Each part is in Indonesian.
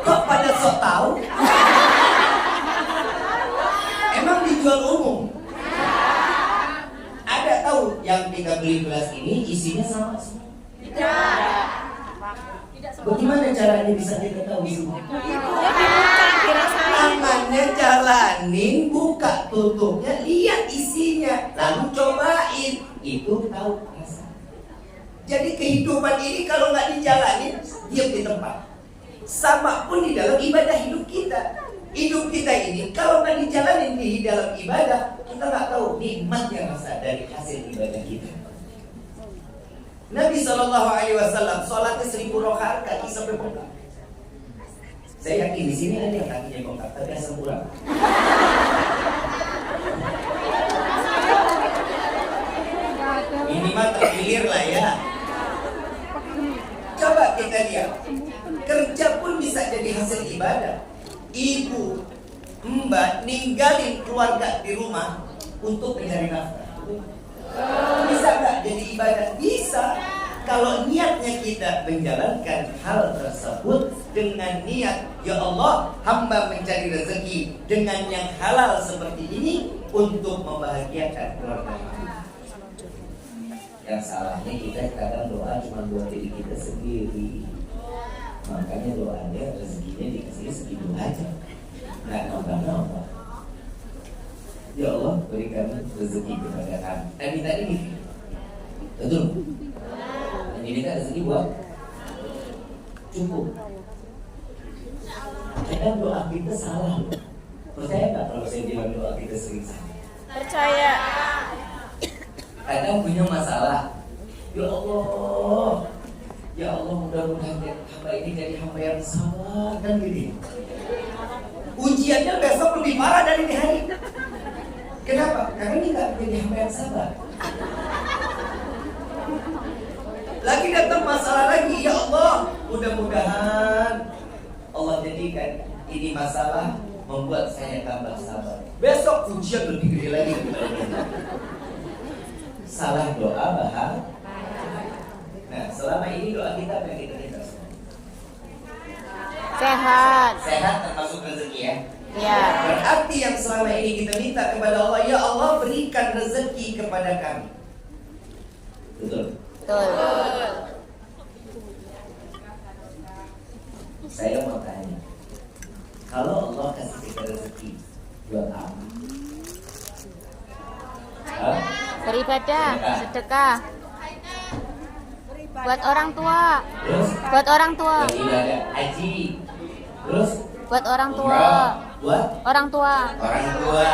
Kok pada sok tahu? Emang dijual umum? Ada tahu yang kita beli gelas ini isinya sama semua? Tidak. Bagaimana caranya bisa kita tahu semua? Tangannya jalanin, buka tutupnya, lihat isinya, lalu cobain, itu tahu rasa. Jadi kehidupan ini kalau nggak dijalanin, diam di tempat. Sama pun di dalam ibadah hidup kita. Hidup kita ini kalau nggak dijalanin di dalam ibadah, kita nggak tahu nikmatnya rasa dari hasil ibadah kita. Nabi SAW sholatnya 1000 rakaat kaki sampai bengkak. Saya yakin di sini ada yang kakinya bengkak, tapi asam kurang. Minimal terkilir lah ya. Coba kita lihat, kerja pun bisa jadi hasil ibadah. Ibu, mbak ninggalin keluarga di rumah untuk mencari nafkah. Bisa nggak jadi ibadah? Bisa. Kalau niatnya kita menjalankan hal tersebut dengan niat, ya Allah, hamba mencari rezeki dengan yang halal seperti ini untuk membahagiakan keluarga. Yang salahnya kita kadang doa cuma buat diri kita sendiri. Makanya doanya rezekinya dikasih segitu aja, nggak nambah-nambah. Ya Allah, berikan rezeki kepada kami. Minta ini, betul? Ini minta rezeki buat cukup. Kadang doa kita salah. Percaya nggak kalau saya bilang doa kita sering salah? Percaya. Kadang punya masalah. Ya Allah, mudah-mudahan hamba ini jadi hamba yang sabar dan gini. Ujiannya besok lebih parah dari di hari. Kenapa? Karena ini nggak menjadi hamba yang sabar. Lagi datang masalah lagi, ya Allah, mudah-mudahan Allah jadikan ini masalah membuat saya tambah sabar. Besok ujian lebih gede lagi. Salah doa bahaya. Nah, selama ini doa kita apa yang kita minta? Sehat. Sehat termasuk rezeki ya. Ya. Berarti yang selama ini kita minta kepada Allah, ya Allah berikan rezeki kepada kami. Betul. Betul. Saya mau tanya, kalau Allah kasih kita rezeki buat apa? Beribadah, sedekah. Buat orang tua. Terus? Buat orang tua. Buat ibadah haji. Terus? Buat orang tua. Umrah. Buat Orang tua. orang tua.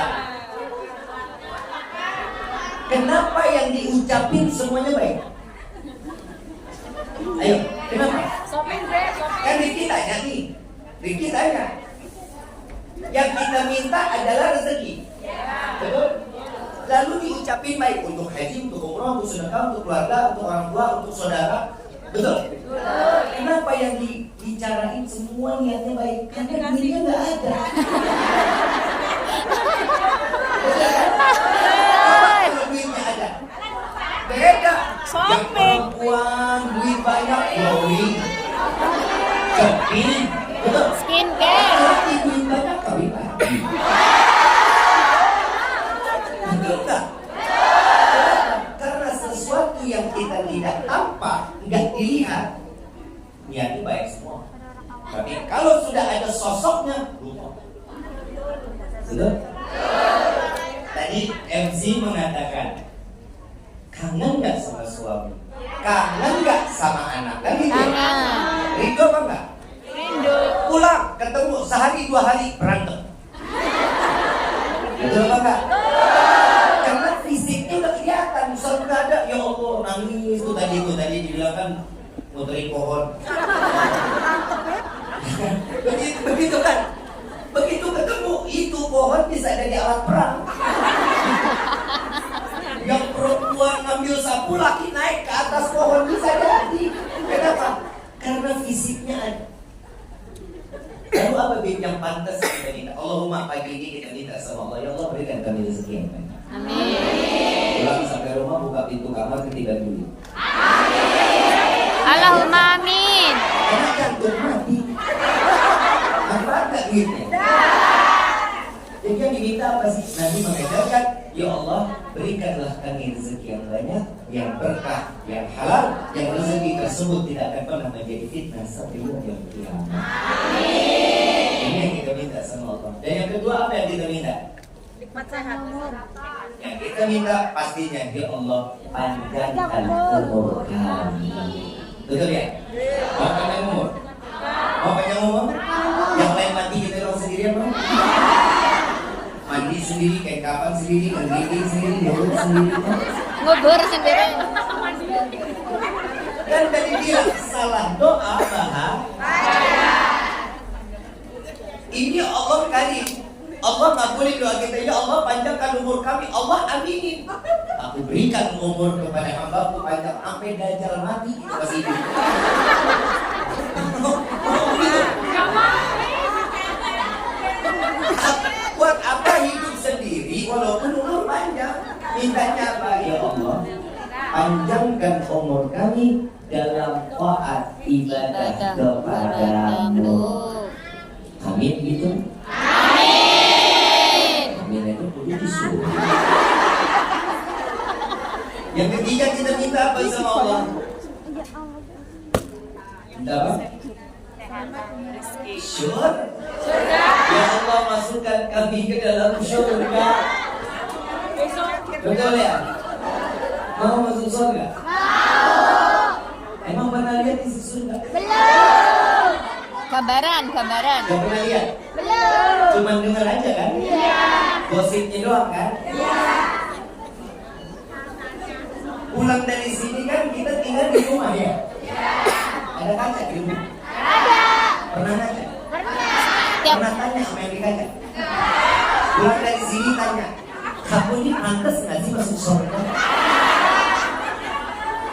Kenapa yang diucapin semuanya baik? Ayo, kenapa? Kan Riki tanya nih. Riki tanya. Yang kita minta adalah rezeki. Betul? Lalu diucapin baik untuk haji, untuk umrah, untuk sedekah, untuk keluarga, untuk orang tua, untuk saudara. Betul? Kenapa yang dibicarain semua niatnya baik? Karena duitnya nggak ada. Kalau duitnya ada, beda. Yang perempuan duit banyak, glowing, shopping, betul? Skincare. Laki duit banyak, kawin lagi. Betul nggak? Karena sesuatu yang kita tidak tampak, nggak dilihat, niatnya baik semua. Tapi kalau sudah ada sosoknya, lupa. Betul? Tadi MC mengatakan, kangen nggak sama suami? Kangen nggak sama anak? Kan gitu? Kangen. Rindu apa enggak? Rindu. Pulang, ketemu sehari 2 hari berantem. Betul apa enggak? Karena fisiknya udah kelihatan, misal udah ada, ya Allah nangis itu tadi dibilang kan muterin pohon. Begitu kan? Begitu ketemu itu pohon bisa jadi alat perang. Yang perempuan ngambil sapu, laki naik ke atas pohon bisa jadi. Kenapa? Karena fisiknya ada. Lalu apa yang pantas kita minta? Allahumma pagi ini kita minta sama Allah, ya Allah berikan kami rezeki yang banyak. Amin. Pulang sampai rumah buka pintu kamar ketiga dulu. Allahumma amin. Karena jantung mati. duitnya? Jadi yang diminta apa sih? Nabi mengajarkan, ya Allah berikanlah kami rezeki yang banyak, yang berkah, yang halal, yang rezeki tersebut tidak akan pernah menjadi fitnah sampai yang kiamat. Ini yang kita minta sama Allah. Dan yang kedua apa yang kita minta? Nikmat sehat. Yang kita minta pastinya, ya Allah panjangkan umur kami. Betul ya? Mau panjang umur? Mau panjang umur? Yang lain mati kita orang sendiri apa? Mandi sendiri, kayak kapan sendiri, ngeliling sendiri, ngurut sendiri. Ngubur sendiri. Kan tadi bilang salah doa bahaya. Ini Allah karim. Allah ngabulin doa kita. Ya Allah panjangkan umur kami. Allah aminin. Aku berikan umur kepada hambaku panjang sampai Dajjal mati kita masih hidup. Buat apa hidup sendiri walaupun umur panjang? Mintanya apa? Ya Allah panjangkan umur kami dalam taat ibadah kepadamu. Amin gitu. Amin itu kudu disuruh. Yang ketiga kita minta apa sama Allah? Minta apa? Surga. Ya Allah masukkan kami ke dalam surga. Betul ya? Mau masuk surga? Emang pernah lihat isi surga? Belum. Kabaran. Gak pernah lihat? Belum. Cuman dengar aja kan? Iya. Gosipnya doang kan? Iya. Pulang dari sini kan kita tinggal di rumah ya? Ada kaca di rumah? Ada. Pernah kaca? Tiap Pernah tanya sama yang di kaca? Pulang dari sini tanya, kamu ini pantas nggak sih masuk surga?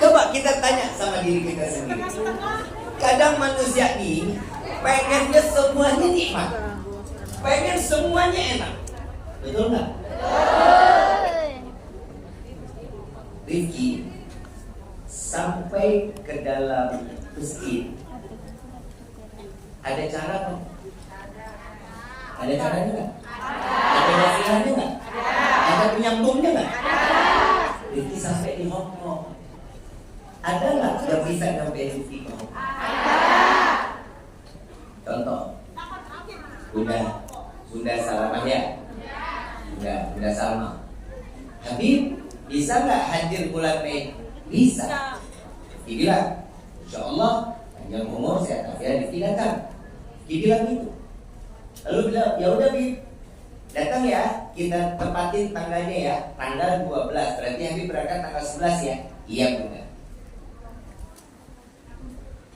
Coba kita tanya sama diri kita sendiri. Kadang manusia ini pengennya semuanya nikmat, pengen semuanya enak, betul nggak? Rifki sampai ke dalam masjid ada cara kok? Ada caranya nggak? Ada wasilahnya nggak? Ada penyambungnya nggak? Rifki sampai di Hong Kong ada nggak yang bisa sampai Rifki ke Hong Kong? Contoh, Bunda Salamah ya? Bunda Salma. Tapi bisa nggak hadir bulan Mei? Bisa. Dibilang, Insya Allah panjang umur sehat afiat ditindakkan. Dibilang gitu. Lalu bilang, ya udah Bib, datang ya, kita tempatin tanggalnya ya, tanggal 12. Berarti Habib berangkat tanggal 11 ya? Iya Bunda.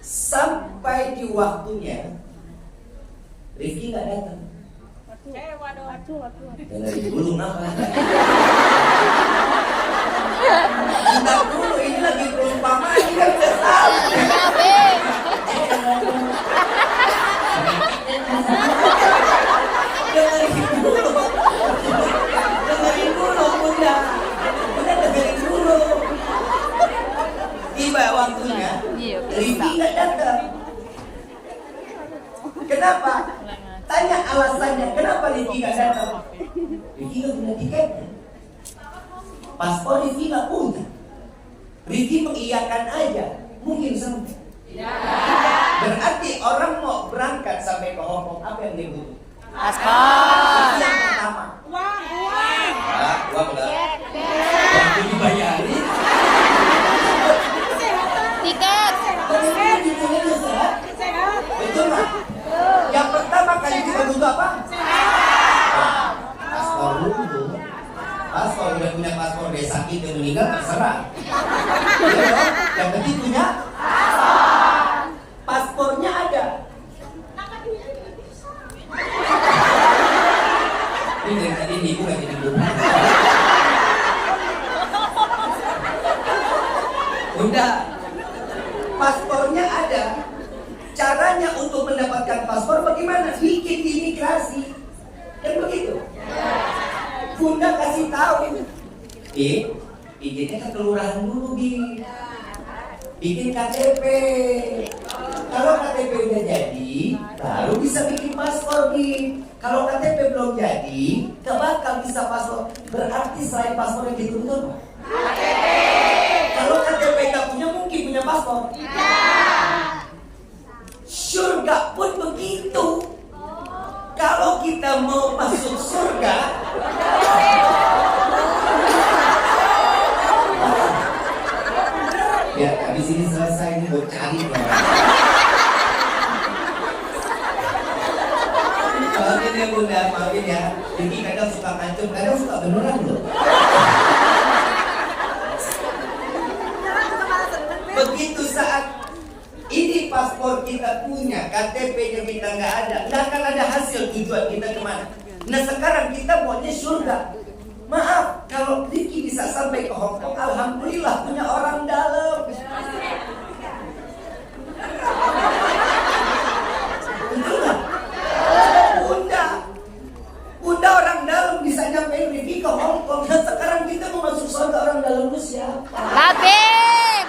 Sampai di waktunya, Rifki nggak datang. Dari dulu kenapa? Kita dulu ini lagi perumpamaan, ini kan udah tahu. Dengerin dulu Bunda. Bunda dengerin dulu. Tiba waktunya, Rifki nggak datang. Kenapa? Tanya alasannya, kenapa Rifki nggak datang? Rifki nggak punya tiketnya. Paspor Rifki nggak punya. Rifki mengiyakan aja, mungkin sampai. Berarti orang mau berangkat sampai ke Hong Kong, apa yang dia butuh? Paspor. Yang pertama. Uang enggak? Waktu dibayarin. Tiket. Betul nggak? Yang pertama kali kita butuh apa? Paspor dulu. Paspor udah punya paspor dia sakit dia meninggal terserah. Yang penting punya paspornya ada. Ini dari tadi ibu nggak tidur. Bunda, paspornya ada. Caranya untuk mendapatkan paspor bagaimana? Bikin di imigrasi. Kan begitu? Bunda kasih tahu. Bikinnya ke kelurahan dulu, bikin KTP. Kalau KTP udah jadi, baru bisa bikin paspor. logis. Kalau KTP belum jadi, gak bakal bisa paspor. Berarti selain paspor yang dituntut apa? KTP. Kalau KTP gak punya, mungkin punya paspor? Tidak. Surga pun begitu. Kalau kita mau masuk surga, ya habis ini selesai ini mau cari ya. Maafin ya bunda, maafin ya. Ini kadang suka ngancem, kadang suka beneran loh. Begitu saat ini paspor kita punya, KTP-nya kita nggak ada, nggak akan ada hasil tujuan kita kemana. Nah sekarang kita maunya surga. Maaf, kalau Ricky bisa sampai ke Hong Kong, alhamdulillah punya orang dalam. Betul nggak? Bunda orang dalam bisa nyampein Ricky ke Hong Kong. Dan sekarang kita mau masuk surga, orang dalam itu siapa? Habib.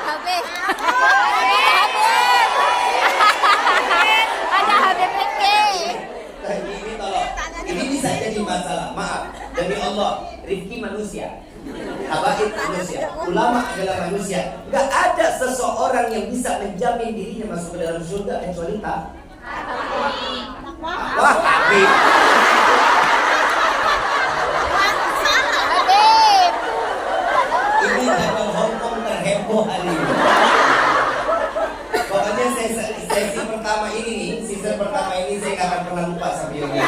Ada Habib Rifki. Ini bisa jadi masalah. Maaf, demi Allah, Rifki manusia, Habaib manusia, ulama adalah manusia. Gak ada seseorang yang bisa menjamin dirinya masuk ke dalam surga kecuali wah, Habib. Ini dalam Hong Kong terheboh hari ini. Pokoknya sesi pertama ini nih, season pertama ini saya gak akan pernah lupa sampai ini.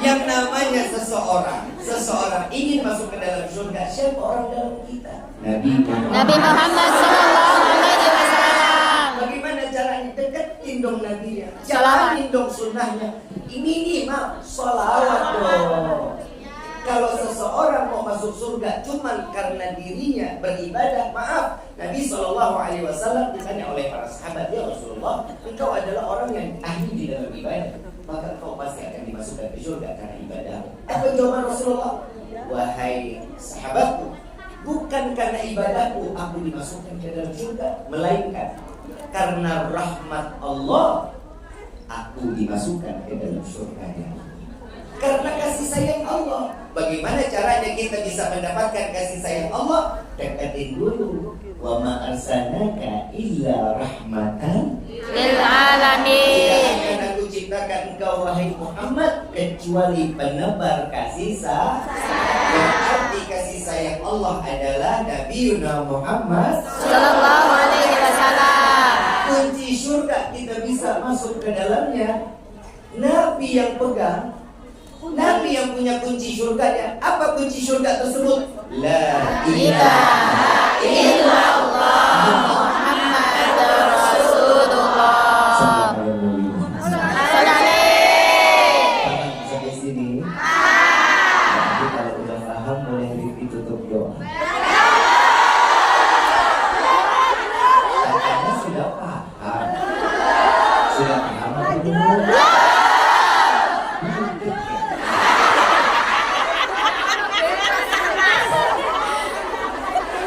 Yang namanya seseorang ingin masuk ke dalam surga, siapa orang dalam kita? Nabi Muhammad sallallahu alaihi wasallam. Bagaimana caranya? Deketin dong Nabi-nya, jalanin dong sunnahnya. Minimal sholawat dong. Kalau seseorang mau masuk surga cuman karena dirinya beribadah, maaf, Nabi Shallallahu Alaihi Wasallam ditanya oleh para sahabat, ya Rasulullah, engkau adalah orang yang ahli di dalam ibadah, maka engkau pasti akan dimasukkan ke surga karena ibadah. Apa jawaban Rasulullah? Wahai sahabatku, bukan karena ibadahku aku dimasukkan ke dalam surga, melainkan karena rahmat Allah aku dimasukkan ke dalam surga. Karena kasih sayang Allah. Bagaimana caranya kita bisa mendapatkan kasih sayang Allah? Dekatin dulu. Wa ma arsalnaka illa rahmatan lil alamin. Tidak akan aku ciptakan engkau wahai Muhammad kecuali penebar kasih sayang. Berarti kasih sayang Allah adalah Nabiuna Muhammad Sallallahu alaihi wasallam. Kunci surga kita bisa masuk ke dalamnya Nabi yang pegang. Nabi yang punya kunci surganya. Apa kunci surga tersebut? La ilaha illallah Muhammadur Rasulullah. Sampai sini. Nanti kalau udah paham boleh ditutup doa. Katanya sudah paham. Sudah paham atau belum?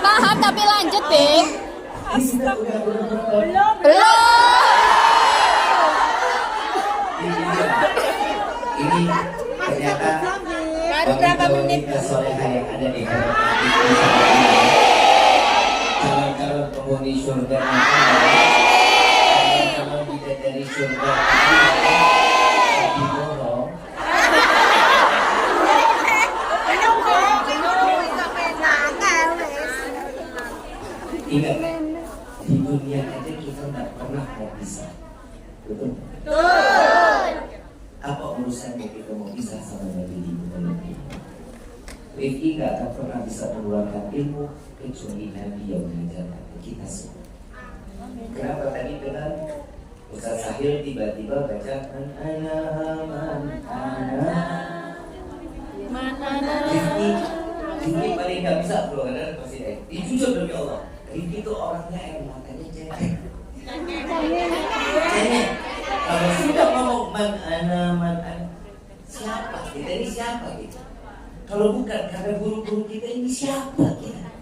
Paham tapi lanjut, Bim. Ini sudah belum. Belum. Ini ternyata Baru berapa menit? Soleha yang ada di calon-calon penghuni surga, calon bidadari surga. Didorong. Ingat, di dunia aja kita nggak pernah mau bisa, betul? Apa urusannya kita mau bisa sama Nabi di dunia ini? Rifki nggak akan pernah bisa mengeluarkan ilmu kecuali Nabi yang mengajarkan ke kita semua. Kenapa tadi dengan Ustaz Sahil tiba-tiba baca Rifki paling nggak bisa kalau ada presiden. Jujur demi Allah. Rifki itu orangnya yang matanya cengeng. Kalau sudah ngomong man ana, siapa kita ini, siapa kita? Kalau bukan karena guru-guru kita ini, siapa kita?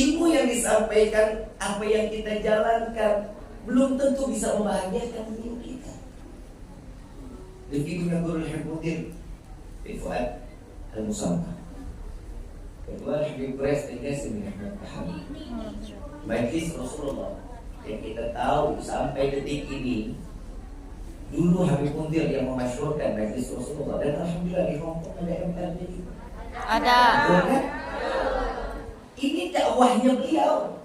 ilmu yang disampaikan, apa yang kita jalankan belum tentu bisa membahagiakan diri kita. Begitu Nabul Al-Mudir Fuad Al-Musamma. Kedua Habib Qais Al-Qasim bin Ahmad Al-Habib. Majlis Rasulullah yang kita tahu sampai detik ini. Dulu Habib Mundir yang memasyhurkan majlis Rasulullah, dan alhamdulillah di Hongkong ada MKD. Ada. Kan? Ini dakwahnya beliau.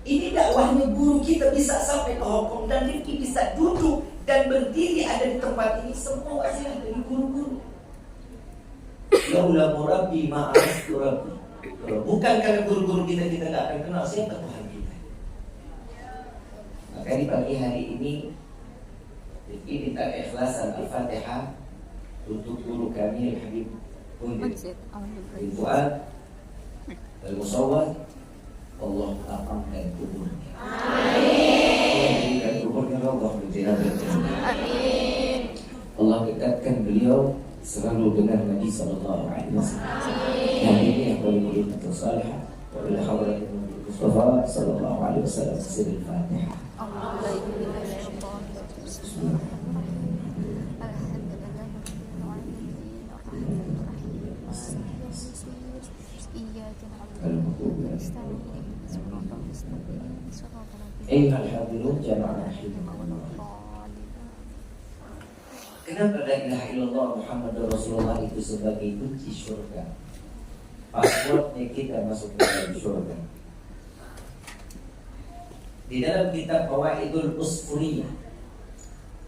Ini dakwahnya guru kita bisa sampai ke Hongkong, dan Rifki bisa duduk dan berdiri ada di tempat ini, semua wasilah dari guru-guru. Laula murabbi ma'arif rabbi. Bukan karena guru-guru kita tidak akan kenal siapa Tuhan kita. Maka di pagi hari ini Rifki minta keikhlasan Al-Fatihah untuk guru kami Habib Mundir bin Fuad Al-Musawwar. Allah lapangkan kuburnya. Amin. Dan kuburnya Allah menjadi. Amin. Allah dekatkan beliau selalu dengan Nabi sallallahu alaihi wasallam. Hari ini yang paling mulia atau salihah wa ila hadratin Nabi Mustafa sallallahu alaihi wasallam. Sirul Fatihah. Ayyuhal hadirun jamaah rahimakumullah. Kenapa la ilaha illallah Muhammadur Rasulullah itu sebagai kunci surga? Passwordnya kita masuk ke dalam surga. Di dalam kitab Fawaidul Usfuriyah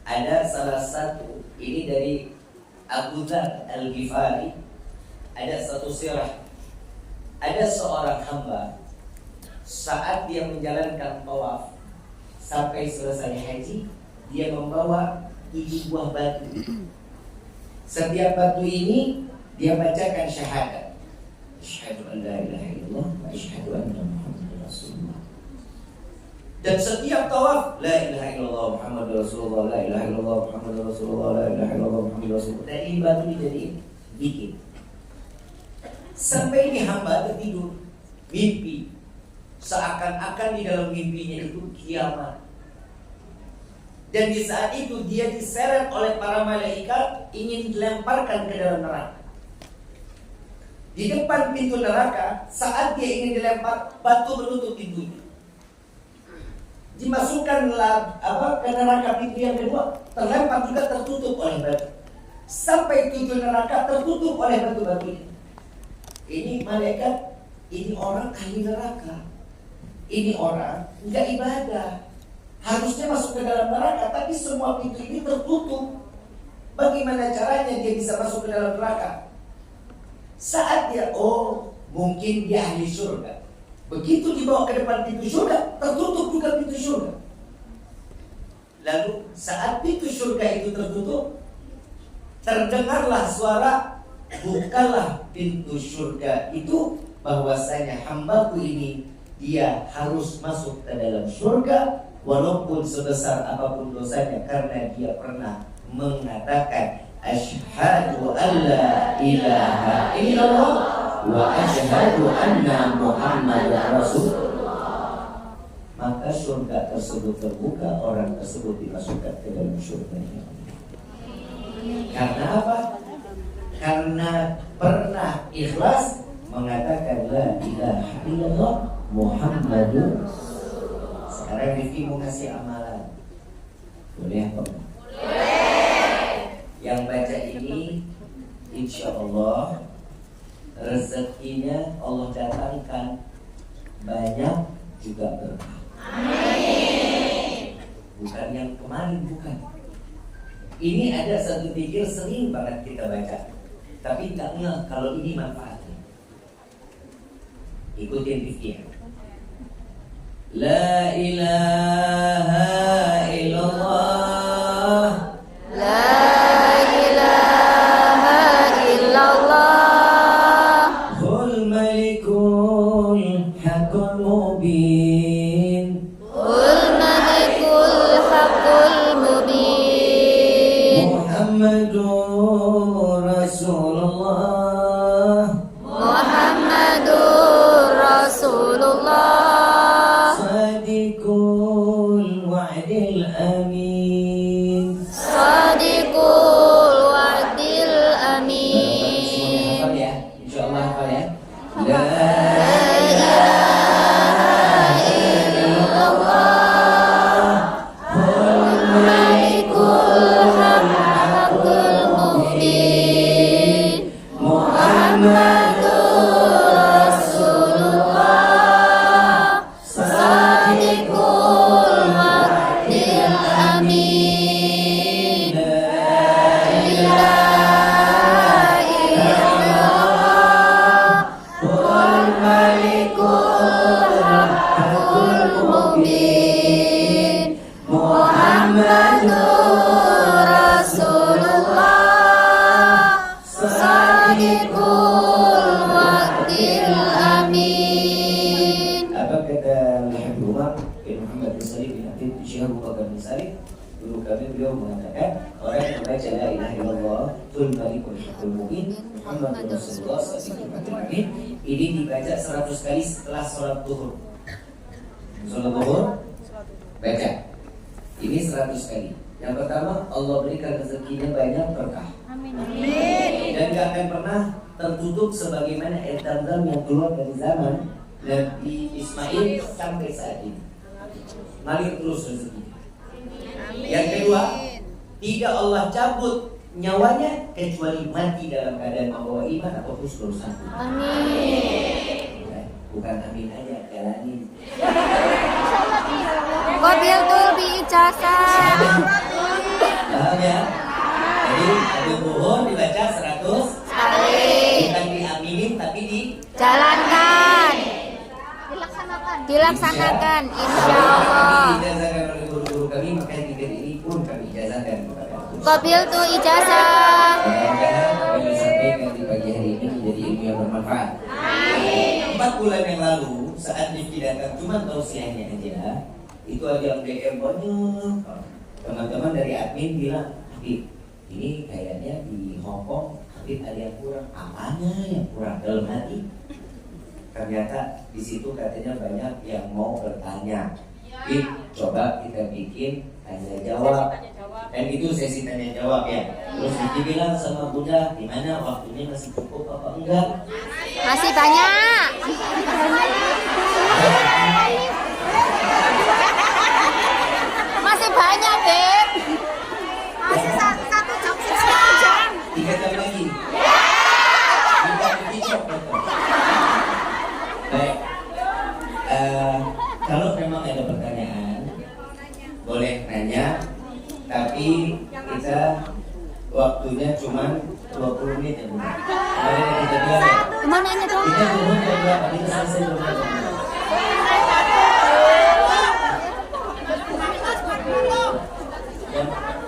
ada salah satu, ini dari Abu Dzar Al-Ghifari, ada satu sirah. Ada seorang hamba saat dia menjalankan tawaf sampai selesai haji, dia membawa 7 buah batu. Setiap batu ini dia bacakan syahadat. Asyhadu an la ilaha illallah wa asyhadu anna Muhammadar Rasulullah. Dan setiap tawaf la ilaha illallah Muhammadur Rasulullah, la ilaha illallah Muhammadur Rasulullah, la ilaha illallah Muhammadur Rasulullah. Dari batu dijadiin bikin. Sampai ini hamba tertidur, mimpi. Seakan-akan di dalam mimpinya itu kiamat. Dan di saat itu dia diseret oleh para malaikat ingin dilemparkan ke dalam neraka. Di depan pintu neraka, saat dia ingin dilempar, batu menutup pintunya. Dimasukkanlah ke neraka pintu yang kedua, terlempar juga tertutup oleh batu. Sampai pintu neraka tertutup oleh batu-batu ini. Ini malaikat, ini orang ahli neraka. Ini orang enggak ibadah, harusnya masuk ke dalam neraka, tapi semua pintu ini tertutup. Bagaimana caranya dia bisa masuk ke dalam neraka? Saat dia, mungkin dia ahli surga. Begitu dibawa ke depan pintu surga, tertutup juga pintu surga. Lalu saat pintu surga itu tertutup, terdengarlah suara, bukalah pintu surga itu, bahwasanya hambaku ini dia harus masuk ke dalam surga walaupun sebesar apapun dosanya, karena dia pernah mengatakan asyhadu alla ilaha illallah wa asyhadu anna Muhammadar Rasulullah. Maka surga tersebut terbuka, orang tersebut dimasukkan ke dalam surga. Karena apa? Karena pernah ikhlas mengatakan la ilaha illallah Muhammadur. Sekarang Rifki mau kasih amalan. Boleh apa? Boleh. Yang baca ini insya Allah rezekinya Allah datangkan banyak juga berkah. Amin. Bukan yang kemarin, bukan. Ini ada satu zikir sering banget kita baca, tapi nggak ngeh kalau ini manfaatnya. Ikutin Rifki ya. La ilaha illallah. La ilaha illallah. Qul malikul haqqul mubin. Qul malikul haqqul mubin. Muhammadur Rasulullah. Muhammadur Rasulullah. Apa kata Nabi Umar bin Muhammad bin Salim bin Abid bin Syihab Bakar bin Salim, guru kami beliau mengatakan orang yang membaca la ilaha illallah tul malikul hakul mubin Muhammadur Rasulullah sallallahu alaihi ini dibaca 100 kali setelah sholat zuhur. Sholat zuhur baca ini 100 kali. Yang pertama, Allah berikan rezekinya banyak berkah. Amin. Dan gak akan pernah tertutup sebagaimana air Zamzam yang keluar dari zaman Nabi Ismail sampai saat ini. Mari terus rezeki. Yang kedua, tidak Allah cabut nyawanya kecuali mati dalam keadaan membawa iman atau husnul khatimah. Amin. Bukan amin aja, jalanin. Qabil tul bi ijazah. Paham ya? Jadi Abdul Buhur dibaca 100 Kali. bukan diaminin tapi Jalankan. Dilaksanakan insya Allah. diijazahkan oleh guru-guru kami, maka tiga ini pun kami ijazahkan kepada Abdul. Qabil tu ijazah. Mudah-mudahan apa yang disampaikan di pagi hari ini menjadi ilmu yang bermanfaat. 4 bulan yang lalu saat Rifki datang cuma tausiahnya aja, itu ada yang DM banyak. Teman-teman dari admin bilang, Habib, ini kayaknya di Hongkong Habib ada yang kurang. Apanya yang kurang dalam hati? Ternyata di situ katanya banyak yang mau bertanya. Habib, coba kita bikin tanya jawab. Dan itu sesi tanya jawab ya. Terus Rifki bilang sama Bunda, gimana waktunya masih cukup apa enggak? Masih banyak. Masih banyak, Beb. Masih satu jam. 3 jam lagi. Kita berbicara, betul. Baik. Kalau memang ada pertanyaan, boleh nanya. Tapi kita waktunya cuma 20 menit ya, Bu. Kemarin yang kita bilang ya. Mana ini dong? Kita turun jam berapa? Kita selesai jam berapa?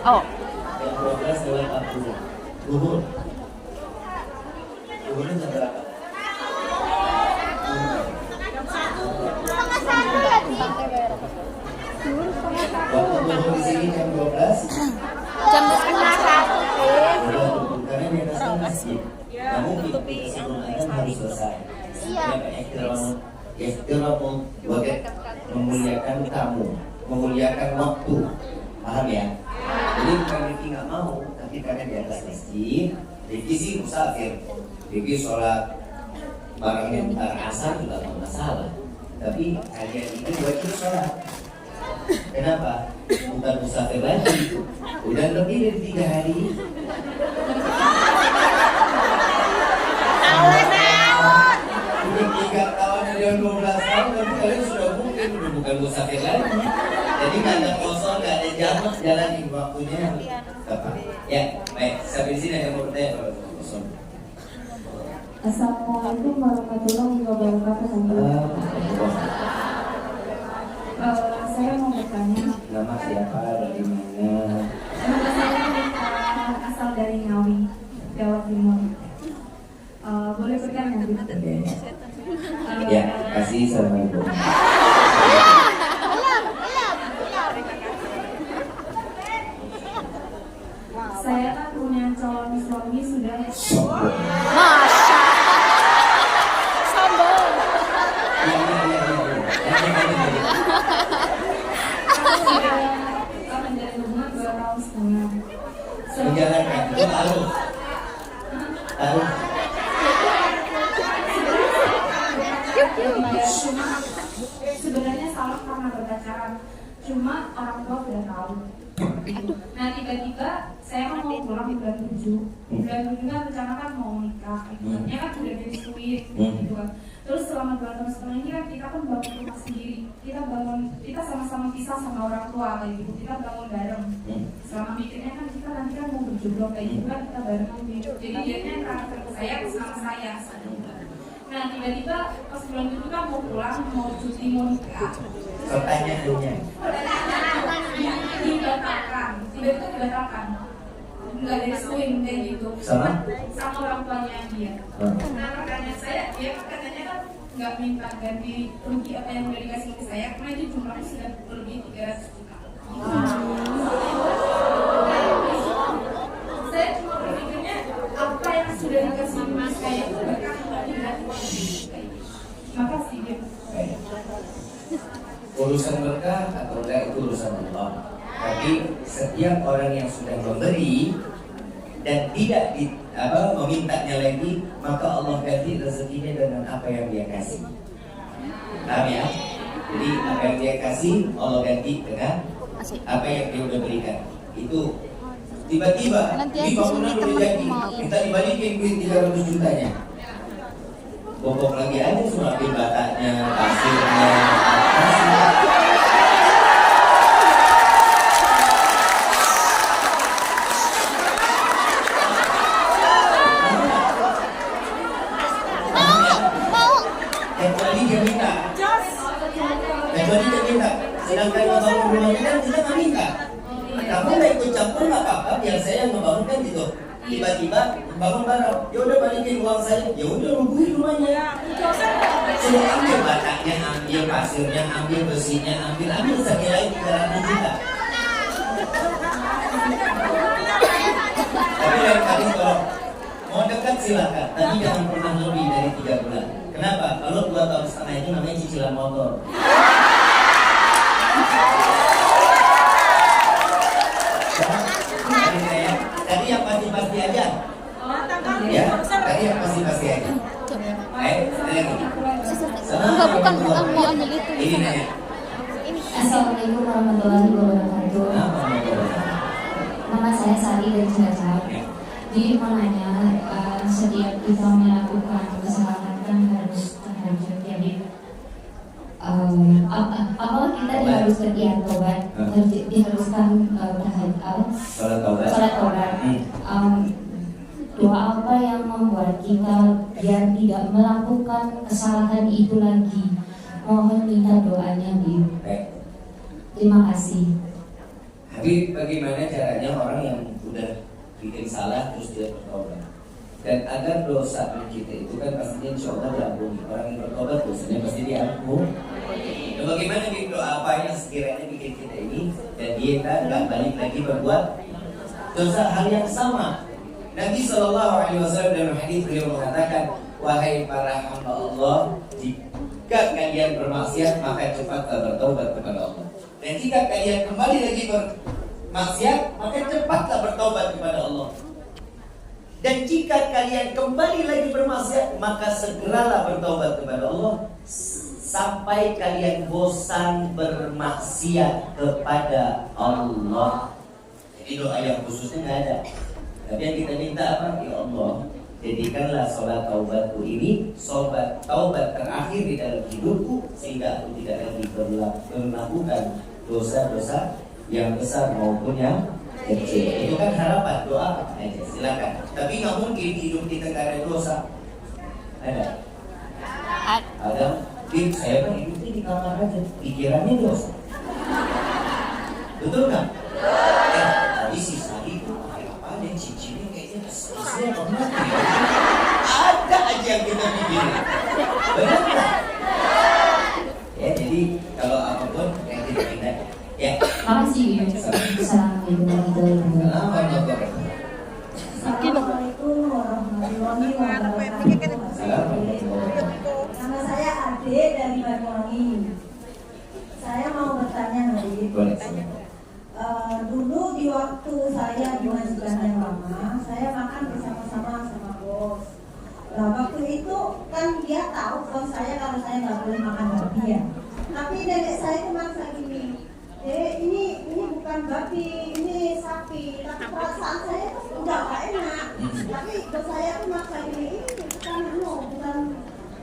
Oh. Jam 12 lewat 40. Zuhur. Zuhurnya jam berapa? Waktu zuhur di sini jam 12. Jam 11. Karena di atasnya masjid. Namun kita sebelum azan harus selesai. Ihtiramu memuliakan tamu, memuliakan waktu. Paham ya? Jadi bukan Rifki nggak mau, tapi karena di atas masjid, Rifki sih musafir. Rifki sholat barengnya bentar asar juga nggak masalah. Tapi kalian ini wajib sholat. Kenapa? Bukan musafir lagi. Udah lebih dari 3 hari. Udah 3 tahun dari 12 tahun, tapi kalian sudah mungkin udah bukan musafir lagi. Jadi nggak ada kosong, nggak ada jamak, jalanin waktunya tepat. Ya, baik. Sampai di sini ada yang mau bertanya kalau kosong. Assalamualaikum warahmatullahi wabarakatuh. Saya mau bertanya. Nama siapa, dari mana? Nama saya asal dari Ngawi, Jawa Timur. Boleh bertanya? Ya, kasih. Assalamualaikum. Saya kan punya calon suami sudah. Masya. Sombong. Sudah menjalin hubungan 2 tahun setengah. Menjalankan, itu taruh. Cuma sebenarnya salah karena berpacaran. Cuma orang tua sudah tahu. Nah tiba-tiba saya kan mau pulang bulan 7. Bulan 7 kan rencana kan mau nikah. Artinya kan sudah direstuin gitu kan. Terus selama 2 tahun setengah ini kan kita kan bangun rumah sendiri. Kita sama-sama pisah sama orang tua kayak gitu. Kita bangun bareng. Selama mikirnya kan kita nanti kan mau berjodoh kayak gitu kan kita bareng. Jadi dia kan karakter saya sama saya. Nah tiba-tiba pas bulan 7 kan mau pulang, mau cuti, mau nikah. Pertanyaannya Dibatalkan, tiba-tiba dibatalkan. Nggak direstuin kayak gitu sama orang tuanya dia. Nah pertanyaan saya, dia katanya kan nggak minta ganti rugi apa yang udah dikasih ke saya, karena itu jumlahnya sudah lebih 300 juta. Saya cuma berpikirnya apa yang sudah dikasih mas saya itu berkah tidak. Makasih dia. urusan berkah atau enggak itu urusan Allah. Tapi setiap orang yang sudah memberi dan tidak memintanya lagi, maka Allah ganti rezekinya dengan apa yang dia kasih. Paham ya? Jadi apa yang dia kasih Allah ganti dengan apa yang dia udah berikan. Itu tiba-tiba di bangunan udah jadi, kita dibalikin duit 300 jutanya. Bobok lagi aja semua batanya, pasirnya, kecuali dia minta. Sedangkan ngebangun rumahnya kan kita nggak minta. Kamu nggak ikut campur nggak apa-apa, biar saya yang ngebangun kan gitu. Tiba-tiba bangun bareng, ya udah balikin uang saya, ya udah rubuhin rumahnya. Suruh ambil batanya, ambil pasirnya, ambil besinya, ambil sekiranya 300 juta. Tapi lain kali kalau mau dekat silakan, tapi jangan pernah lebih dari 3 bulan. Kenapa? Kalau 2 tahun setengah itu namanya cicilan motor. Tadi yang pasti-pasti aja. Ya, tadi yang pasti-pasti aja. Enggak, bukan mau ambil itu. Ini nanya. Assalamualaikum warahmatullahi wabarakatuh. Nama saya Sari dari Cilacap. Jadi mau nanya, setiap kita melakukan kesalahan kan harus terhajat. Jadi apakah kita diharuskan tobat, diharuskan sholat taubat? Doa apa yang membuat kita biar tidak melakukan kesalahan itu lagi? Mohon minta doanya, Bi. Terima kasih. Habib, bagaimana caranya orang yang udah bikin salah terus dia bertobat? Dan agar dosa kita itu kan pastinya insya Allah diampuni. Orang yang bertobat dosanya pasti diampuni. Dan bagaimana gitu apa yang sekiranya bikin kita ini dan kita nggak balik lagi berbuat dosa hal yang sama? Nabi SAW dalam hadis beliau mengatakan, wahai para hamba Allah, jika kalian bermaksiat maka cepatlah bertobat kepada Allah. Dan jika kalian kembali lagi bermaksiat maka cepatlah bertobat kepada Allah. Dan jika kalian kembali lagi bermaksiat maka segeralah bertobat kepada Allah sampai kalian bosan bermaksiat kepada Allah. Jadi doa yang khususnya nggak ada. Tapi yang kita minta apa? Ya Allah, jadikanlah sholat taubatku ini sholat taubat terakhir di dalam hidupku, sehingga aku tidak lagi melakukan dosa-dosa yang besar maupun yang kecil. Itu kan harapan doa aja, silakan. Tapi nggak mungkin hidup kita nggak ada dosa. Ada? Ada. Saya kan hidupnya di kamar aja, pikirannya dosa. Betul nggak? Tadi si Sari itu apa dan cincinnya kayaknya isinya banget. Ada aja yang kita pikirin. Benar nggak? Ya jadi kalau apapun yang kita pindah. Ya. Makasih. Assalamualaikum warahmatullahi wabarakatuh. Assalamualaikum warahmatullahi wabarakatuh. Nama saya Ade dari Banyuwangi. Saya mau bertanya nih. Dulu di waktu saya di majikan yang lama, saya makan bersama-sama sama bos. Nah waktu itu kan dia tahu bos saya kalau saya nggak boleh makan babi ya. Tapi nenek saya itu maksa gini, ini bukan babi, ini sapi. Tapi perasaan saya tuh nggak enak. Tapi untuk saya tuh maksa gini, ini bukan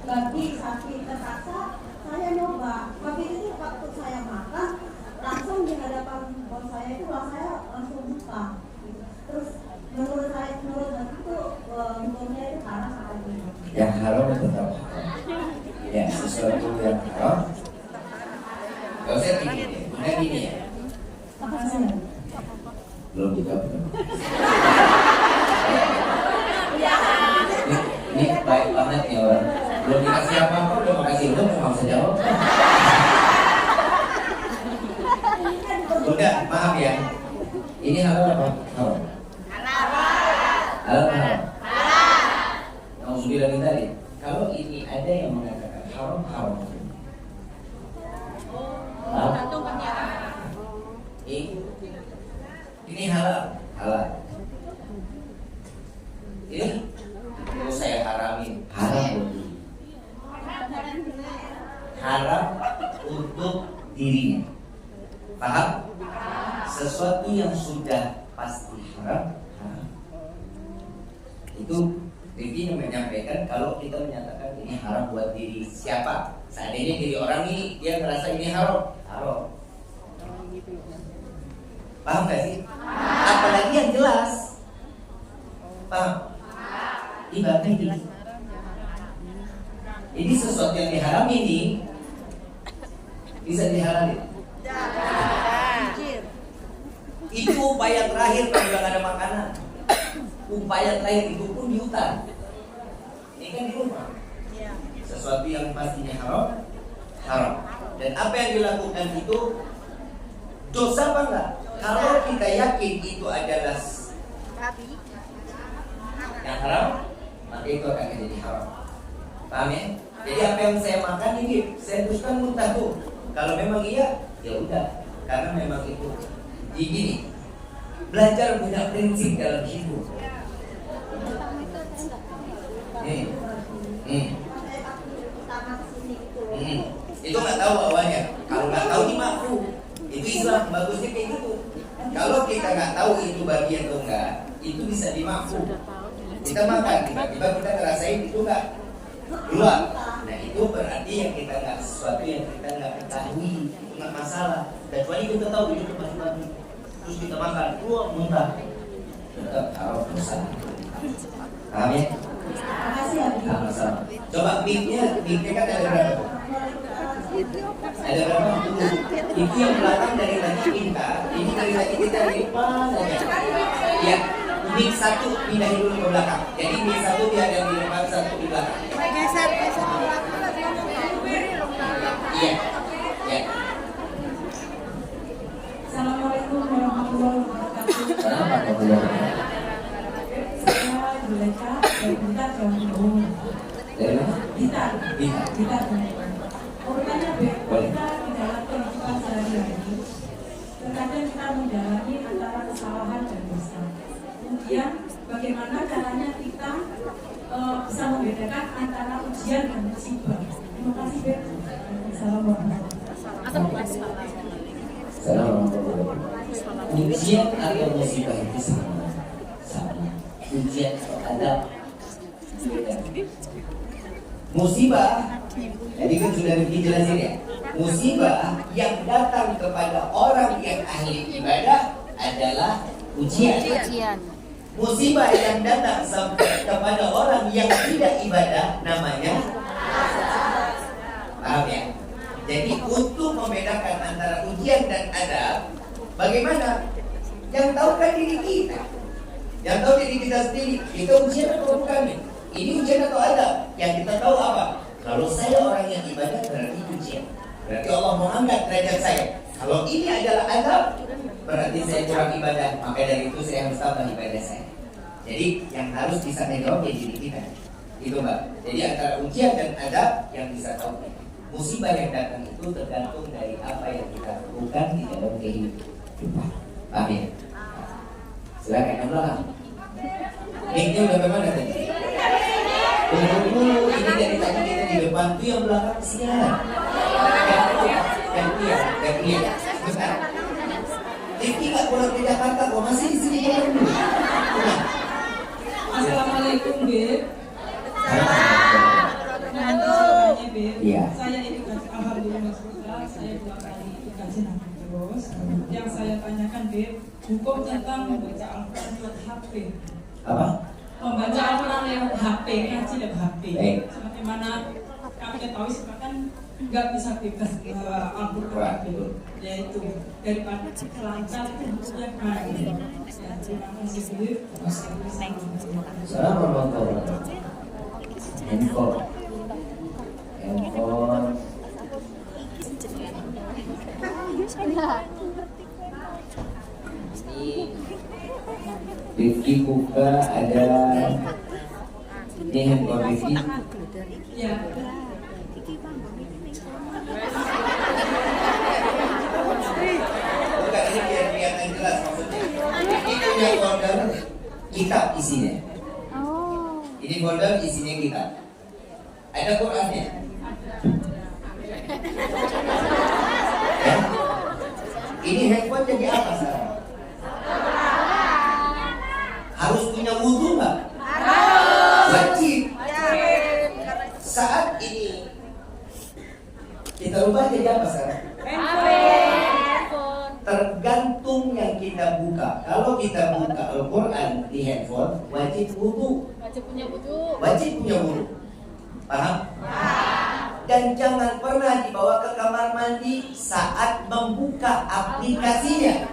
babi, sapi. Terpaksa saya nyoba. Babi itu waktu saya makan, langsung di hadapan bos saya itu saya langsung buka. Terus menurut itu hukumnya itu haram atau tidak? Yang haram tetap haram. Ya, sesuatu yang haram. Gak usah gini, udah gini ya. Makasih. Belum juga belum. Ini baik banget nih orang. Belum dikasih apa-apa, udah makasih udah nggak usah jawab. Udah, maaf ya. Ini halal apa? Haram. Halal haram. Kamu sudah bilang tadi, kalau ini ada yang mengatakan haram. Ini halal. Ini mau saya haramin, haram untuk dirinya. Paham? Sesuatu yang sudah pasti haram. Itu Rifki menyampaikan kalau kita menyatakan ini haram buat diri siapa? Seandainya diri orang ini dia merasa ini haram. Paham gak sih? Apalagi yang jelas. Paham? Ibaratnya ini. Ini sesuatu yang diharam ini bisa dihalalin. Itu upaya terakhir kalau nggak ada makanan. Upaya terakhir itu pun di hutan. Ini kan di rumah. Sesuatu yang pastinya haram. Dan apa yang dilakukan itu dosa apa enggak? Kalau kita yakin itu adalah yang haram, maka itu akan menjadi haram. Paham ya? Jadi apa yang saya makan ini saya teruskan muntah tuh. Kalau memang iya, ya udah. Karena memang itu. Jadi gini, belajar punya prinsip dalam hidup. Itu nggak tahu awalnya. Kalau nggak tahu dimaklum. Itu Islam bagusnya kayak gitu. Kalau kita nggak tahu itu bagian atau enggak, itu bisa dimaklum. Kita makan, tiba-tiba kita ngerasain itu nggak keluar. Nah itu berarti yang kita nggak sesuatu yang kita nggak ketahui, itu nggak masalah. Kecuali kita tahu itu pagi-pagi, terus kita makan, muntah, tetap harus dosa. Paham ya? Nggak masalah. Coba mic-nya kan ada berapa? Ada berapa? Itu yang belakang dari lagi kita, ini dari lagi kita dari depan saja. Ya, mic satu pindahin dulu ke belakang. Jadi mic satu dia ada di depan, satu di belakang. Geser ke belakang. Iya. Assalamualaikum warahmatullahi wabarakatuh. Saya Juleka dari Blitar, Jawa Timur. Dari mana? Blitar, Jawa Timur. Urutannya Boleh. kita di dalam kehidupan sehari-hari. Terkadang kita menjalani antara kesalahan dan dosa. Kemudian bagaimana caranya kita bisa membedakan antara ujian dan musibah. Terima kasih, Beb. Assalamualaikum. Ujian atau musibah itu sama. Ujian atau adab beda. Musibah, jadi kan sudah dijelasin ya. Musibah yang datang kepada orang yang ahli ibadah adalah ujian. Musibah yang datang kepada orang yang tidak ibadah namanya. Paham ya? Jadi untuk membedakan antara ujian dan adab, bagaimana? Yang tahu kan diri kita. Yang tahu diri kita sendiri. Kita ujian atau bukan nih? Ini ujian atau adab? Yang kita tahu apa? Kalau saya orang yang ibadah berarti ujian. Berarti Allah mau angkat derajat saya. Kalau ini adalah adab, berarti saya kurang ibadah. Maka dari itu saya harus tambah ibadah saya. Jadi yang harus bisa menjawab ya diri kita. Itu Mbak. Jadi antara ujian dan adab yang bisa tahu. Musibah yang datang itu tergantung dari apa yang kita lakukan di dalam kehidupan. Paham ya? Silakan yang belakang. Mic-nya udah bagaimana tadi? Tunggu, ini dari tadi kita di depan tuh yang belakang kesian. Gantian. Bentar. Rifki nggak pulang ke Jakarta kok, masih di sini ya. Assalamualaikum, Beb. Beb. Iya. Saya ini alhamdulillah saya 2 kali dikasih nama terus. Yang saya tanyakan, Beb, hukum tentang membaca Al-Quran lewat HP. Apa? Membaca Al-Quran lewat HP, ngaji lewat HP. Sebagaimana kami ketahui kan nggak bisa bebas Al-Quran itu, yaitu daripada lancar itu hukumnya kan. Terima kasih, Beb. Assalamualaikum. Handphone. Rifki buka ada ini handphone Rifki. Ya. Buka ini biar kelihatan jelas maksudnya. Ini punya folder kitab isinya. Ini folder isinya kitab. Ada Qurannya. Ya? Ini handphone jadi apa sekarang? Harus punya wudhu nggak? Wajib. Saat ini kita ubah jadi apa sekarang? Tergantung yang kita buka. Kalau kita buka Al-Quran di handphone, wajib wudhu. Wajib punya wudhu. Paham? Dan jangan pernah dibawa ke kamar mandi saat membuka aplikasinya.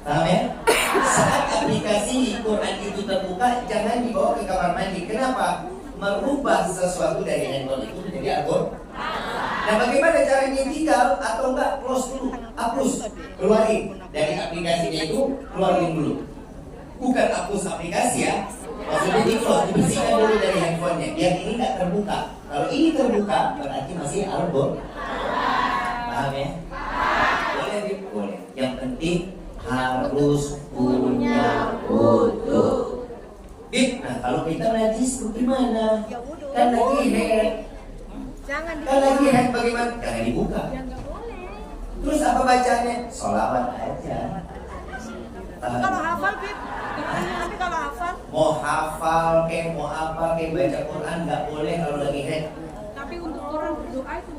Paham ya? Saat aplikasi Quran itu terbuka, jangan dibawa ke kamar mandi. Kenapa? Merubah sesuatu dari handphone itu menjadi Al-Quran. Nah, bagaimana caranya? Tinggal atau enggak close dulu, hapus, keluarin dari aplikasinya itu, keluarin dulu. Bukan hapus aplikasi ya, maksudnya di close, dibersihkan dulu dari handphonenya biar ini nggak terbuka. Kalau ini terbuka berarti masih Al-Quran. Paham ya? Boleh, boleh. Yang penting harus punya wudhu. Nah, kalau kita najis bagaimana? Kan lagi head. Kan lagi head bagaimana? Jangan dibuka. Terus apa bacanya? Sholawat aja. Kalau hafal, Bib. Tapi kalau hafal. Mau hafal kayak mau apa kayak baca Quran nggak boleh kalau lagi head. Tapi untuk orang berdoa itu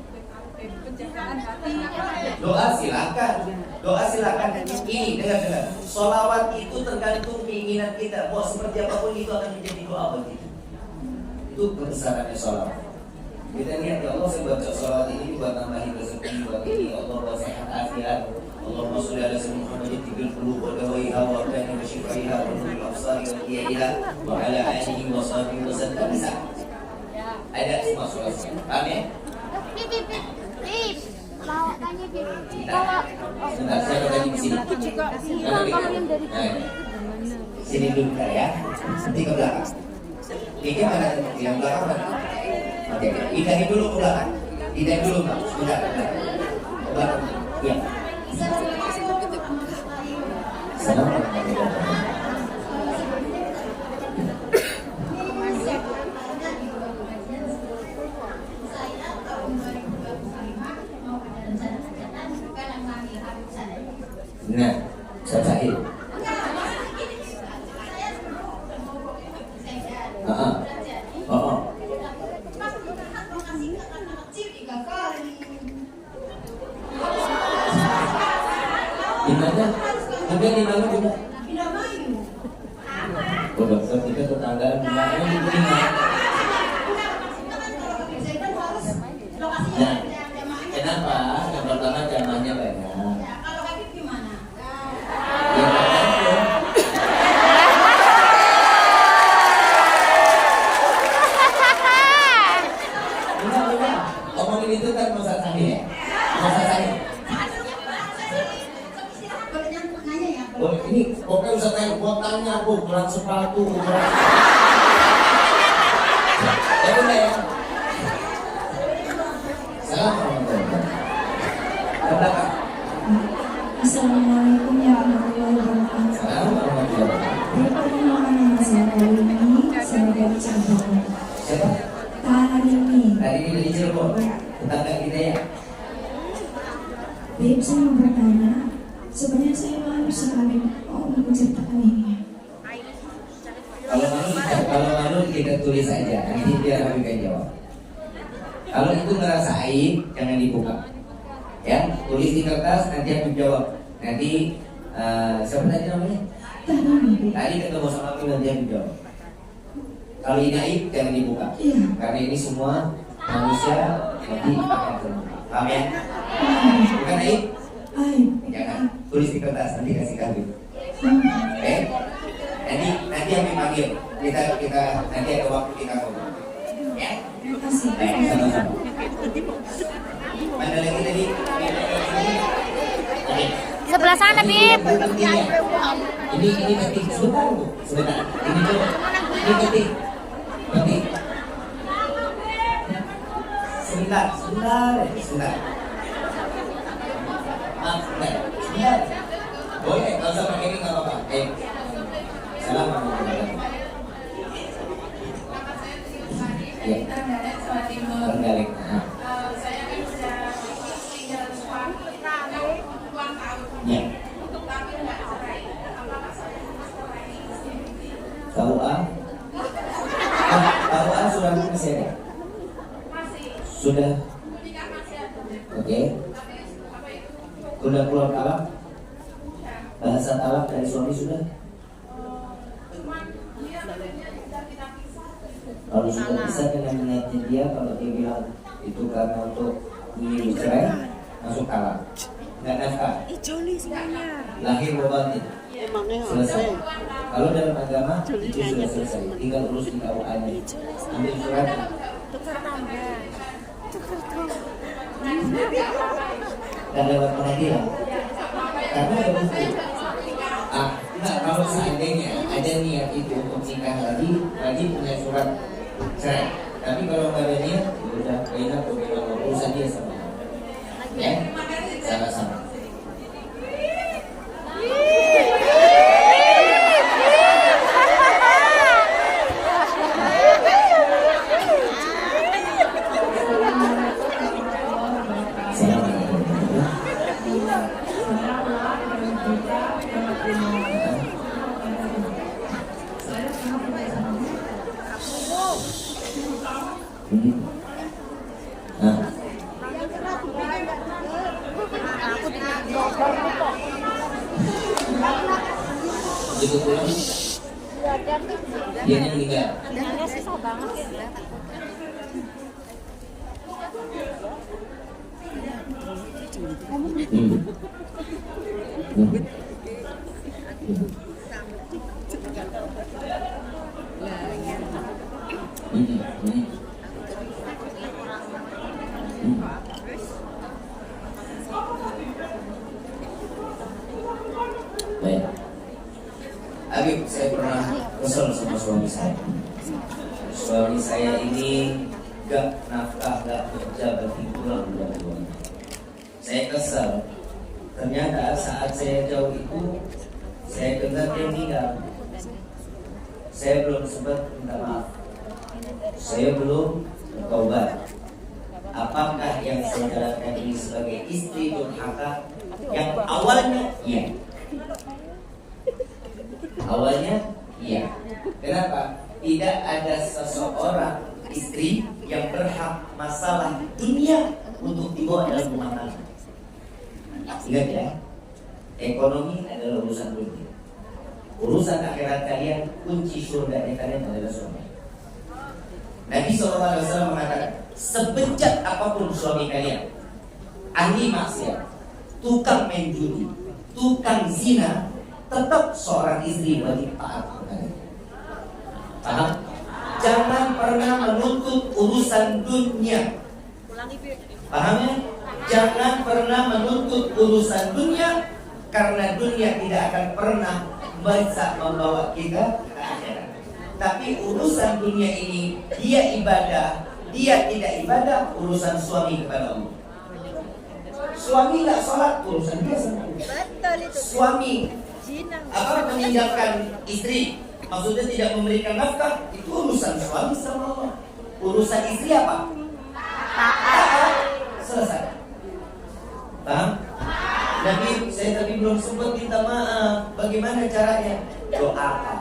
penjagaan hati. Doa silakan. Ini dengar. Sholawat itu tergantung keinginan kita. Mau seperti apapun itu akan menjadi doa buat kita. Itu kebesarannya sholawat. Kita lihat ya Allah, saya baca sholawat ini buat nambahin rezeki buat ini. Allah buat sehat afiat. Allahumma sholli ala sayyidina Muhammadin tibil qulub wa dawaiha wa kana wa shifaiha wa nuril absari wa iyaiha wa ala alihi wa sahbihi wa sallam. Bisa. Ada semua sholawat. Paham ya? Bib. Mau tanya Bib. Kalau Sebentar, saya bagi di sini. kalau yang dari Sini dulu bentar ya. Nanti ke belakang. Ini mana yang belakang mana? Oke, pindahin dulu ke belakang. Pindahin dulu Pak. Sebentar. Ke belakang. Iya. Nah, Sahih. Gimana? Ada di mana juga? Oh, dokter kita tetanggaan di mana di Kuningan. Nah, kenapa? Yang pertama jamaahnya banyak. Ya, benar. Omongin itu kan masa Sahih ya? Masa Sahih. Oh, ini pokoknya usah tanya, buat tanya bu, ukuran sepatu, ukuran. Ya udah ya. Assalamualaikum warahmatullahi wabarakatuh. Perkenalkan nama saya Kali ini sebagai cabang. Siapa? ini dari Cirebon, tetangga kita ya. Beb, saya mau bertanya. Sebenarnya saya malu sekali menceritakan ini. Kalau malu kita tulis aja, nanti biar Habib yang jawab. Kalau itu ngerasa aib, jangan dibuka. Ya, tulis di kertas, nanti Habib jawab. Nanti siapa tadi namanya? Tadi ketemu sama aku, nanti Habib jawab. Kalau ini aib, jangan dibuka. Karena ini semua manusia nanti akan terbuka. Paham ya? Bukan aib? Jangan tulis di kertas, nanti kasih ke Habib. Oke? Nanti Habib panggil. Kita nanti ada waktu kita ngobrol. Ya? Sama-sama. Mana lagi tadi? Sebelah sana, Bib. Ini penting. Sebentar. Ini coba. Ini penting. Sebentar. Maaf, sebentar. Boleh, kalau usah pakai ini nggak apa-apa. Salam. Ya. Terenggalek. Saya kan sudah tinggal suami uang tahun. Ya. Tapi nggak cerai. Apakah saya harus cerai? KUA sudah masih ada? Masih. Sudah. Oke. Sudah keluar talak? Bahasa talak dari suami sudah? Kalau sudah bisa dengan niatnya dia, kalau dia bilang itu karena untuk ingin cerai, masuk talak. Nggak nafkah. Lahir batin. Selesai. Kalau dalam agama itu sudah selesai. Tinggal urus di KUA-nya. Ambil surat. Dan lewat pengadilan. Karena ada bukti. Enggak, kalau seandainya ada niat itu untuk nikah lagi punya surat cerai. Tapi kalau nggak ada niat, udah enak urusan dia sama. Ya, sama-sama. Begitu pulang, dia meninggal. Dananya susah banget ya. Baik. Habib, saya pernah kesel sama suami saya. Suami saya ini gak nafkah, gak kerja, berarti pulang bulan. Saya kesel. Ternyata saat saya jauh itu, saya dengar dia meninggal. Saya belum sempat minta maaf. Saya belum bertobat. Apakah yang saya jalankan ini sebagai istri durhaka? Yang awalnya iya. Awalnya iya. Kenapa? Tidak ada seseorang istri yang berhak masalah dunia untuk dibawa dalam rumah tangga. Ingat ya, ekonomi adalah urusan dunia. Urusan akhirat kalian, kunci surga kalian adalah suami. Nabi SAW mengatakan, sebejat apapun suami kalian, ahli maksiat, tukang main judi, tukang zina, tetap seorang istri wajib taat kepada. Paham? Jangan pernah menuntut urusan dunia. Paham ya? Jangan pernah menuntut urusan dunia, karena dunia tidak akan pernah bisa membawa kita ke akhirat. Tapi urusan dunia ini, dia ibadah, dia tidak ibadah, urusan suami kepada Allah. Suami nggak sholat, urusan dia sama Allah. Suami meninggalkan istri, maksudnya tidak memberikan nafkah, itu urusan suami sama Allah. Urusan istri apa? belum sempat minta maaf. Bagaimana caranya? Doakan.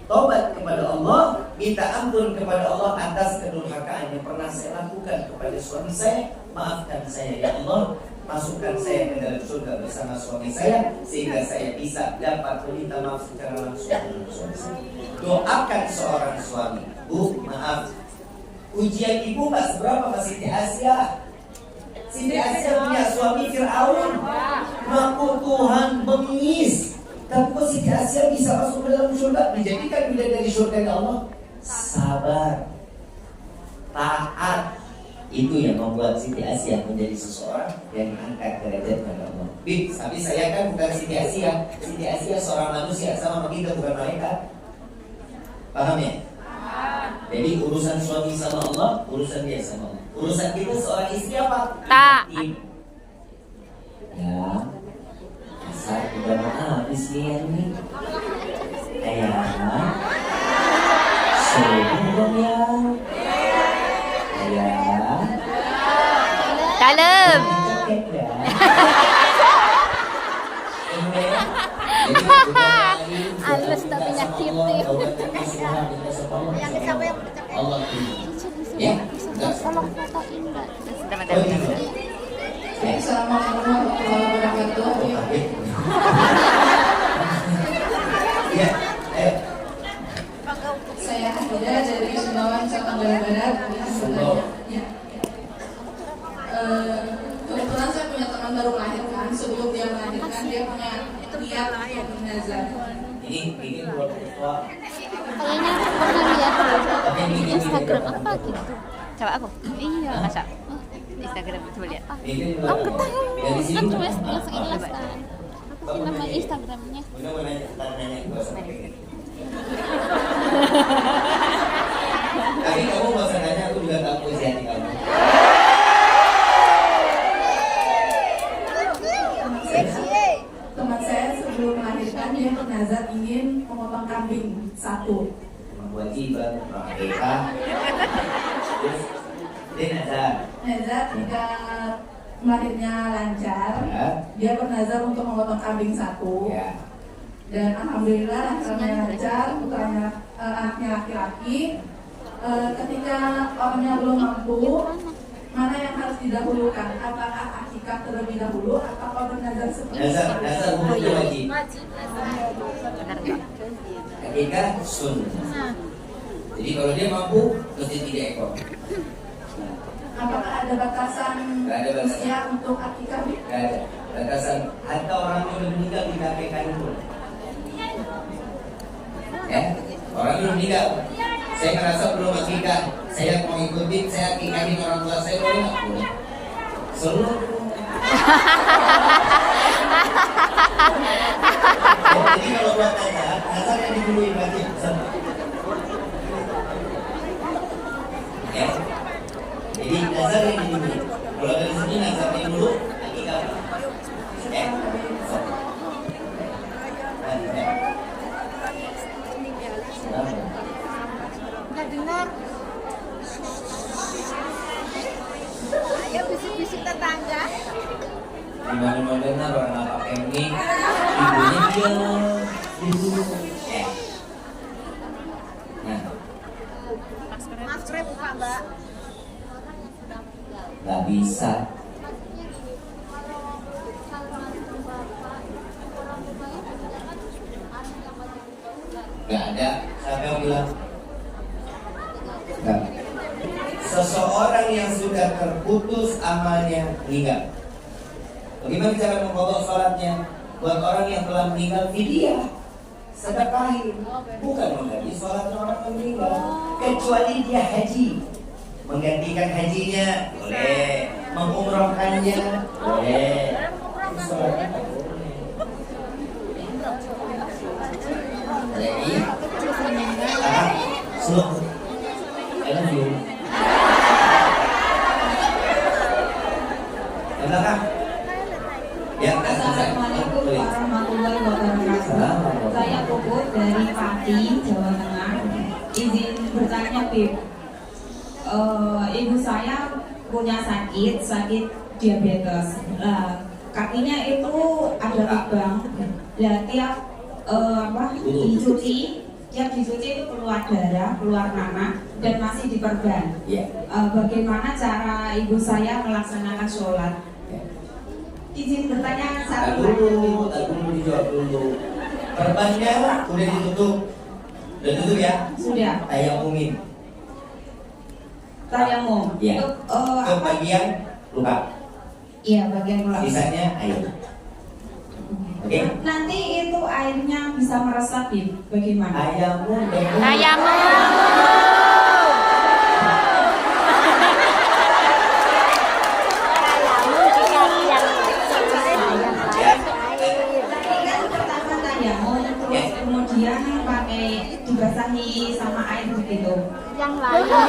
Tobat kepada Allah, minta ampun kepada Allah atas kedurhakaan yang pernah saya lakukan kepada suami saya. Maafkan saya ya Allah, masukkan saya ke dalam surga bersama suami saya, sehingga saya bisa dapat meminta maaf secara langsung dengan suami saya. Doakan seorang suami. Bu, maaf, ujian ibu gak seberapa Pak Siti Asia. Siti Asia punya suami Fir'aun, ngaku Tuhan bengis. Tapi kok Siti Asia bisa masuk ke dalam surga, menjadikan bidadari surga Allah? Sabar, taat. Itu yang membuat Siti Asia menjadi seseorang yang diangkat derajat pada Allah. Tapi saya kan bukan Siti Asia. Siti Asia seorang manusia, sama kita bukan malaikat. Paham ya? Jadi urusan suami sama Allah, urusan dia sama Allah. Urusan kita seorang istri apa? Tak. Ya, asal udah mau habis nih ini. Ayah, sebelum ya. Ayah. Dalam. Halus tapi nyakitin. Yang siapa yang bercakap? Allah. Ya. Tolong fotoin Mbak. Assalamualaikum warahmatullahi wabarakatuh. Ya. Saya Hadidah dari Sumbawa, Nusa Tenggara Barat. Ya. Kebetulan saya punya teman baru melahirkan. Sebelum dia melahirkan, dia punya niat untuk nazar. Ini buat tua. Kayaknya aku pernah lihat di Instagram apa gitu. Coba aku. Iya. Masa? Instagram coba lihat. Oh, ketahuan. Kan cuma langsung ikhlas kan. Apa sih nama Instagramnya? Tapi kamu nggak usah nanya, aku juga tahu isi hati kamu. Teman saya sebelum melahirkan dia bernazar ingin memotong kambing satu. Kewajiban merdeka. Terus dia nazar. Nazar jika melahirnya lancar, Ya. dia bernazar untuk memotong kambing satu. Ya. Dan alhamdulillah hasilnya lancar, putranya anaknya laki-laki. Ketika orangnya belum mampu, mana yang harus didahulukan? Apakah akikah terlebih dahulu atau bernazar sebelum? Nazar hukumnya wajib. Akikah sunnah. Jadi kalau dia mampu, mesti 3 ekor. Apakah ada batasan Nggak ada batasan. usia untuk akikah? Gak ada batasan. Hatta orang yang udah meninggal di KPK itu. Ya, orang belum meninggal. Saya merasa belum akikah. Saya mau ikutin, saya akikahin orang tua saya, boleh nggak? Boleh. Seluruh. Jadi kalau buat nazar yang didului wajib. Ya. Jadi nazar yang didului. Kalau dari sini nazar yang dulu, akikah. Ya. Nggak dengar. Ayo bisik-bisik tetangga. Dimana-mana dengar orang apa ini, ibunya dia, ibu. Nah, Masker buka Mbak. nggak bisa. Nggak ada. Siapa yang bilang? Nggak. Seseorang yang sudah terputus amalnya meninggal. Bagaimana cara mengkodok sholatnya? Buat orang yang telah meninggal, fidyah, sedekahin, bukan mengganti sholat orang yang meninggal. Kecuali dia haji, menggantikan hajinya boleh, mengumrohkannya boleh. Sholatnya nggak boleh. Jadi, slow. I love you. Ke belakang. Ya, Assalamualaikum warahmatullahi wabarakatuh. Saya Puput dari Pati, Jawa Tengah. Izin bertanya, Bib. Ibu saya punya sakit diabetes. kakinya itu ada lubang. Ya tiap dicuci, tiap dicuci itu keluar darah, keluar nanah dan masih diperban. Bagaimana cara ibu saya melaksanakan sholat? Izin bertanya satu dulu dijawab dulu. Perbannya udah ditutup. Udah tutup ya? Sudah. Tayamumin. Tayamum. Iya. Ke bagian luka. Iya, bagian luka. Sisanya air. Oke. Nanti itu airnya bisa meresap ya? Bagaimana? Tayamum. Kemudian pakai dibasahi sama air begitu. Yang lainnya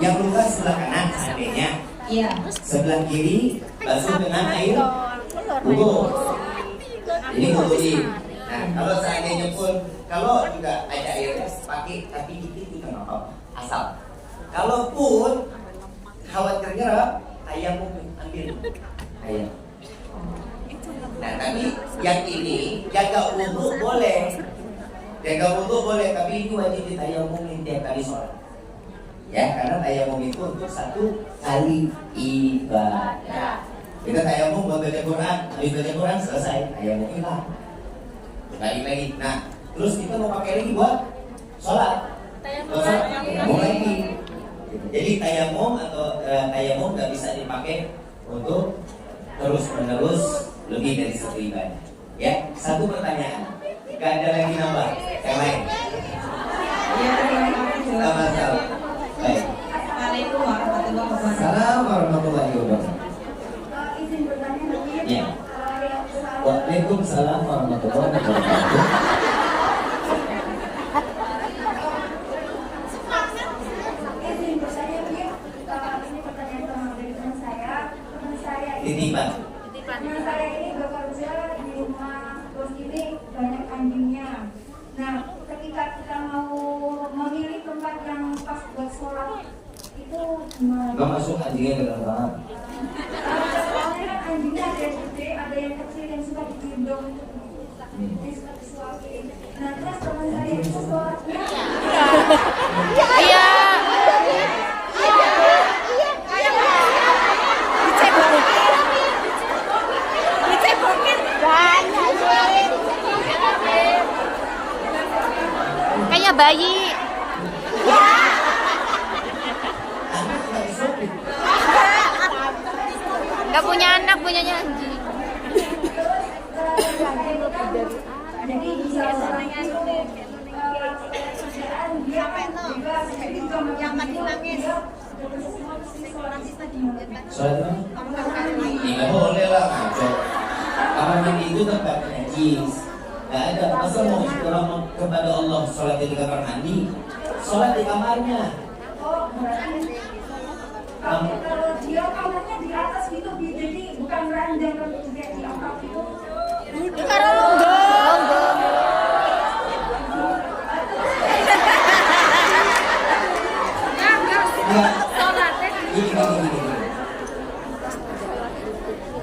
Yang luka sebelah kanan seandainya. Iya. Sebelah kiri basuh dengan air wudu. Ini wudu. Nah, kalau seandainya pun kalau juga ada air pakai tapi dikit itu nggak apa-apa. Asal. Kalaupun khawatir nyerap, ayam ambil ayam. Nah, tapi yang ini jaga wudu boleh. Jaga wudu boleh, tapi ini wajib ditayamumin tiap kali sholat. Ya, karena tayamum itu untuk satu kali ibadah. Kita tayamum buat baca Quran, habis baca Quran selesai, tayamum hilang. Balik lagi. Nah, terus kita mau pakai lagi buat sholat. Tayamum lagi. Jadi tayamum atau tayamum nggak bisa dipakai untuk terus menerus lebih dari satu ibadah. Ya, satu pertanyaan. Gak ada lagi nambah. Yang lain. Sama-sama. Baik. Assalamualaikum warahmatullahi wabarakatuh. Assalamualaikum warahmatullahi wabarakatuh. Izin bertanya lagi. Ya. Waalaikumsalam warahmatullahi wabarakatuh. Izin bertanya lagi. Ini pertanyaan dari teman saya. Teman saya Titipan. Teman saya ini bekerja di rumah, terus ini banyak anjingnya. Nah, ketika kita mau memilih tempat yang pas buat sholat itu gimana? Gak masuk anjingnya ke dalam kamar. Soalnya kan anjingnya ada yang gede, ada yang kecil yang suka digendong itu, yang suka disuapin. Nah, terus teman saya itu sholatnya iya. Kayaknya bayi. Gak punya anak, punyanya anjing. jadi bisa sholatnya itu kerjaan dia bebas, jadi yang mati nangis. Sholat mana? Tidak boleh lah ngaco. Kamar mandi itu tempat najis. Gak ada. Masa mau orang kepada Allah sholat di kamar mandi? Sholat di kamarnya. Oh, berarti kalau dia kamarnya di atas gitu, jadi bukan ranjang kalau juga di angkat gitu. Karena longgong. Ini.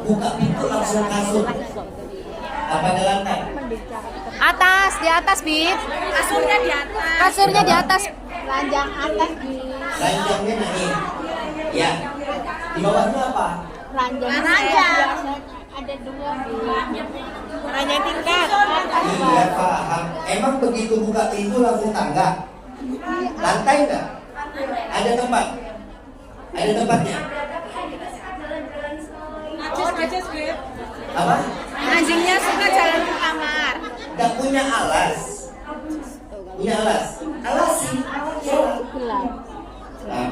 Buka pintu langsung kasur. Apa ada lantai? Atas, di atas, Bib. Kasurnya di atas. Kasurnya di atas. Ranjang atas, Bib. Ranjangnya naik. Ya. Di bawahnya apa? Ranjang. Ada dua, Bib. Ranjang tingkat. Iya, paham. Emang begitu buka pintu langsung tangga? Lantai enggak? Ada tempat? Ada tempatnya? Najis, Beb. Apa? Anjingnya suka jalan ke kamar. Enggak punya alas. Punya alas? Alas sih. Gelap. Nah.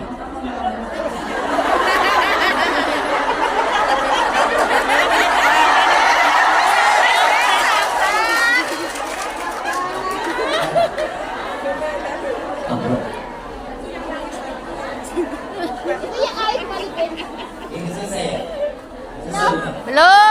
Ini selesai ya? Selesai. Belum.